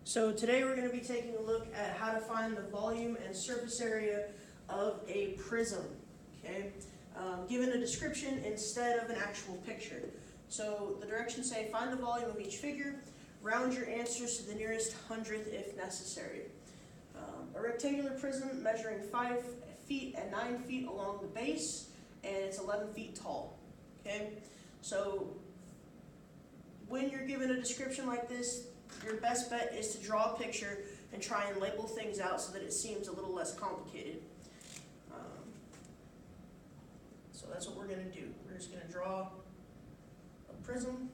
So today we're going to be taking a look at how to find the volume and surface area of a prism, okay? Given a description instead of an actual picture. So the directions say find the volume of each figure, round your answers to the nearest hundredth if necessary. A rectangular prism measuring 5 feet and 9 feet along the base, and it's 11 feet tall, okay? So when you're given a description like this, your best bet is to draw a picture and try and label things out so that it seems a little less complicated. So that's what we're going to do. We're just going to draw a prism.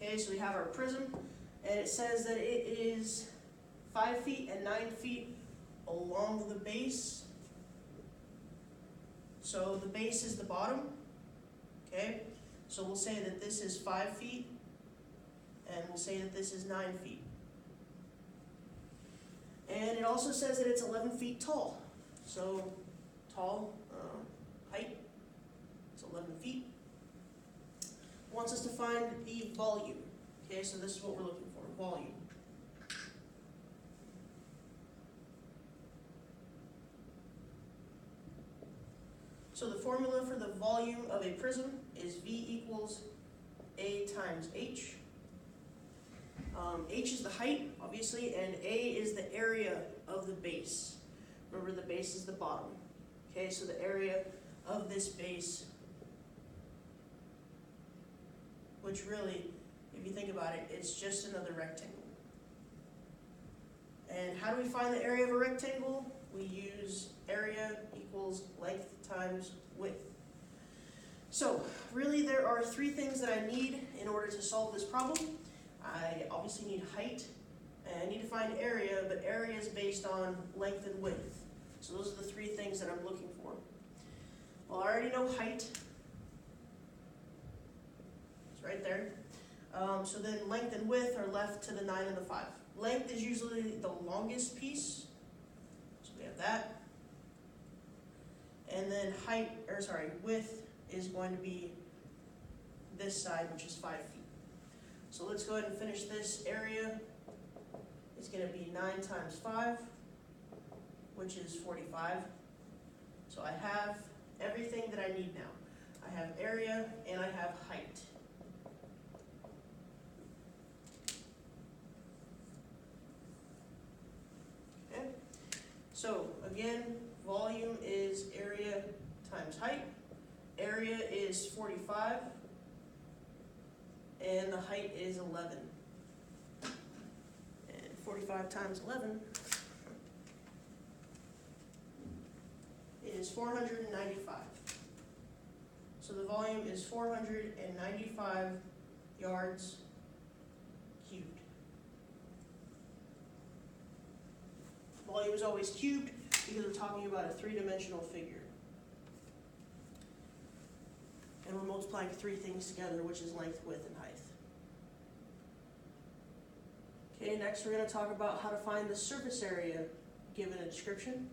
Okay, so we have our prism, and it says that it is 5 feet and 9 feet along the base. So the base is the bottom, okay? So we'll say that this is 5 feet, and we'll say that this is 9 feet. And it also says that it's 11 feet tall. So tall, height, it's 11 feet. It wants us to find the volume, okay? So this is what we're looking for, volume. So the formula for the volume of a prism is V equals A times H. H is the height, obviously, and A is the area of the base. Remember, the base is the bottom. Okay, so the area of this base, which really, if you think about it, it's just another rectangle. And how do we find the area of a rectangle? We use area equals length times width. So really there are 3 things that I need in order to solve this problem. I obviously need height, and I need to find area, but area is based on length and width. So those are the 3 things that I'm looking for. Well, I already know height. It's right there. So then length and width are left to the 9 and the 5. Length is usually the longest piece. So we have that. And then width is going to be this side, which is 5 feet. So let's go ahead and finish this area. It's going to be 9 times 5, which is 45. So I have everything that I need now. I have area and I have height. Okay. So again, volume is area times height. Area is 45, and the height is 11. And 45 times 11 is 495. So the volume is 495 yards cubed. Volume is always cubed because we're talking about a 3-dimensional figure. And we're multiplying 3 things together, which is length, width, and height. Okay, next we're going to talk about how to find the surface area given a description.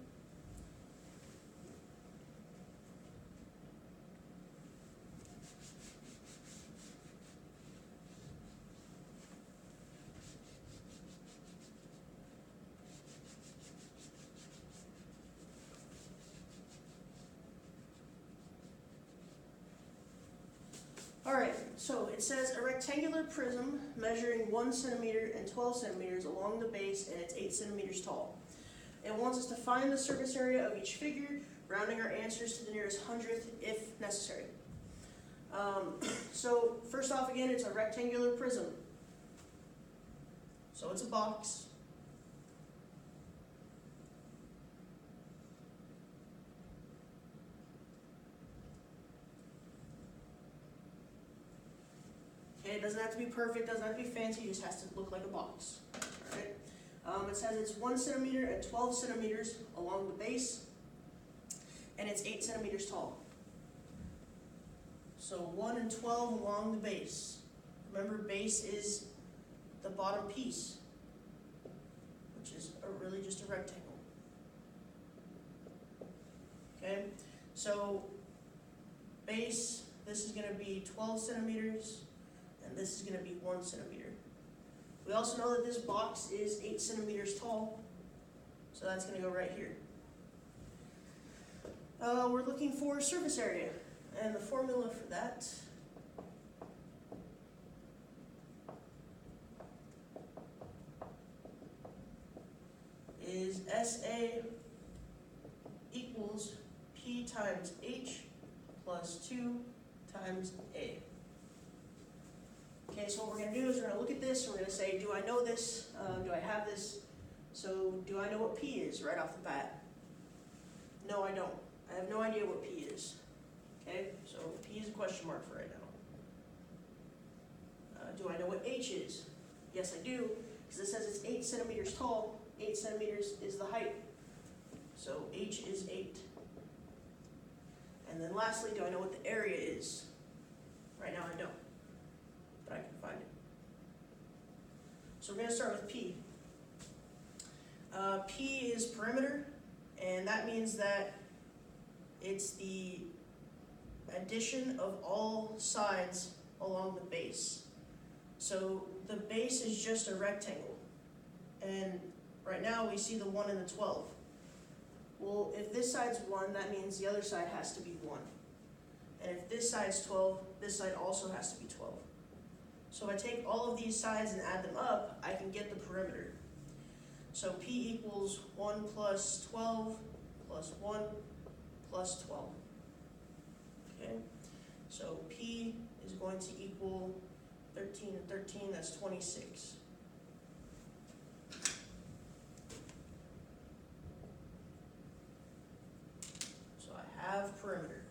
Alright, so it says a rectangular prism measuring 1 centimeter and 12 centimeters along the base, and it's 8 centimeters tall. It wants us to find the surface area of each figure, rounding our answers to the nearest hundredth if necessary. So first off, again, it's a rectangular prism. So it's a box. Okay, it doesn't have to be perfect, doesn't have to be fancy, it just has to look like a box. Alright. It says it's 1 centimeter and 12 centimeters along the base, and it's 8 centimeters tall. So 1 and 12 along the base. Remember, base is the bottom piece, which is really just a rectangle. Okay, so base this is going to be 12 centimeters, and this is going to be 1 centimeter. We also know that this box is 8 centimeters tall, so that's going to go right here. We're looking for surface area, and the formula for that is SA equals P times H plus 2 times A. Okay, so what we're going to do is we're going to look at this, and we're going to say, do I know this? Do I have this? So, do I know what P is right off the bat? No, I don't. I have no idea what P is. Okay, so P is a question mark for right now. Do I know what H is? Yes, I do, because it says it's 8 centimeters tall. 8 centimeters is the height. So H is 8. And then lastly, do I know what the area is? Right now I don't, but I can find it. So we're going to start with P. P is perimeter, and that means that it's the addition of all sides along the base. So the base is just a rectangle, and right now we see the 1 and the 12. Well, if this side's 1, that means the other side has to be 1. And if this side's 12, this side also has to be 12. So if I take all of these sides and add them up, I can get the perimeter. So P equals 1 plus 12 plus 1 plus 12. Okay? So P is going to equal 13 and 13, that's 26. So I have perimeter.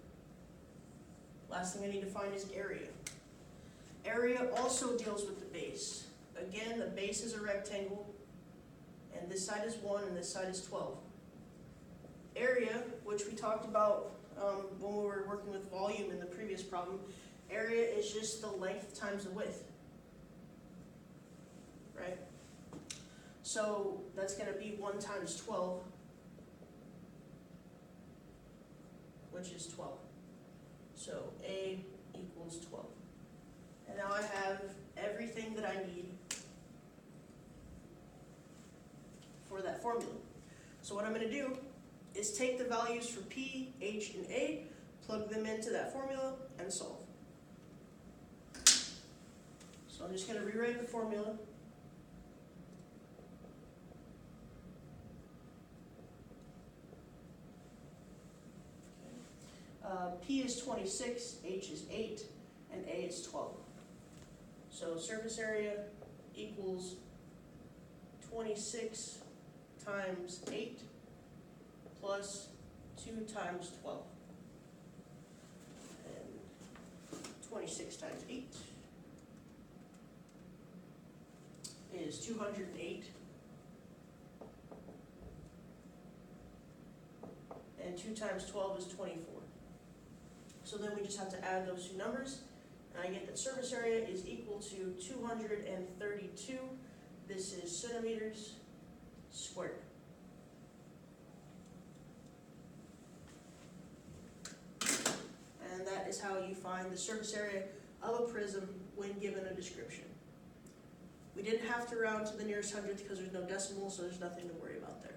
Last thing I need to find is area. Area also deals with the base. Again, the base is a rectangle, and this side is 1 and this side is 12. Area, which we talked about when we were working with volume in the previous problem, area is just the length times the width, right? So that's going to be 1 times 12, which is 12. So A equals 12. And now I have everything that I need for that formula. So what I'm going to do is take the values for P, H, and A, plug them into that formula, and solve. So I'm just going to rewrite the formula. P is 26, H is 8, and A is 12. So surface area equals 26 times 8 plus 2 times 12. And 26 times 8 is 208. And 2 times 12 is 24. So then we just have to add those two numbers, and I get that surface area is equal to 232. This is centimeters squared. And that is how you find the surface area of a prism when given a description. We didn't have to round to the nearest hundredth because there's no decimal, so there's nothing to worry about there.